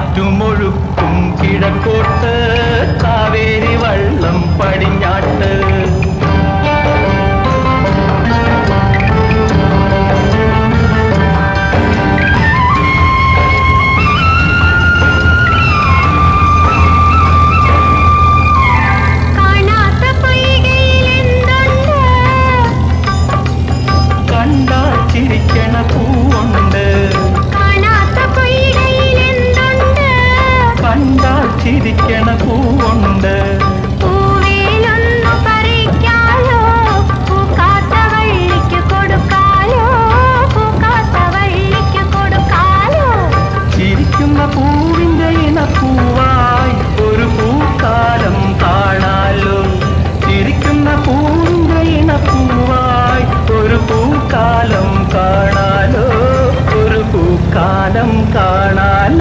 കാറ്റുമൊഴുക്കും കിഴക്കോട്ട് കാവേരി വള്ളം പടിഞ്ഞാട്ട് കണ്ടാൽ ചിരിക്കണ പൂവുണ്ട് കണ്ടാൽ ചിരിക്കണ പൂവുണ്ട് ചിരിക്കുന്ന പൂ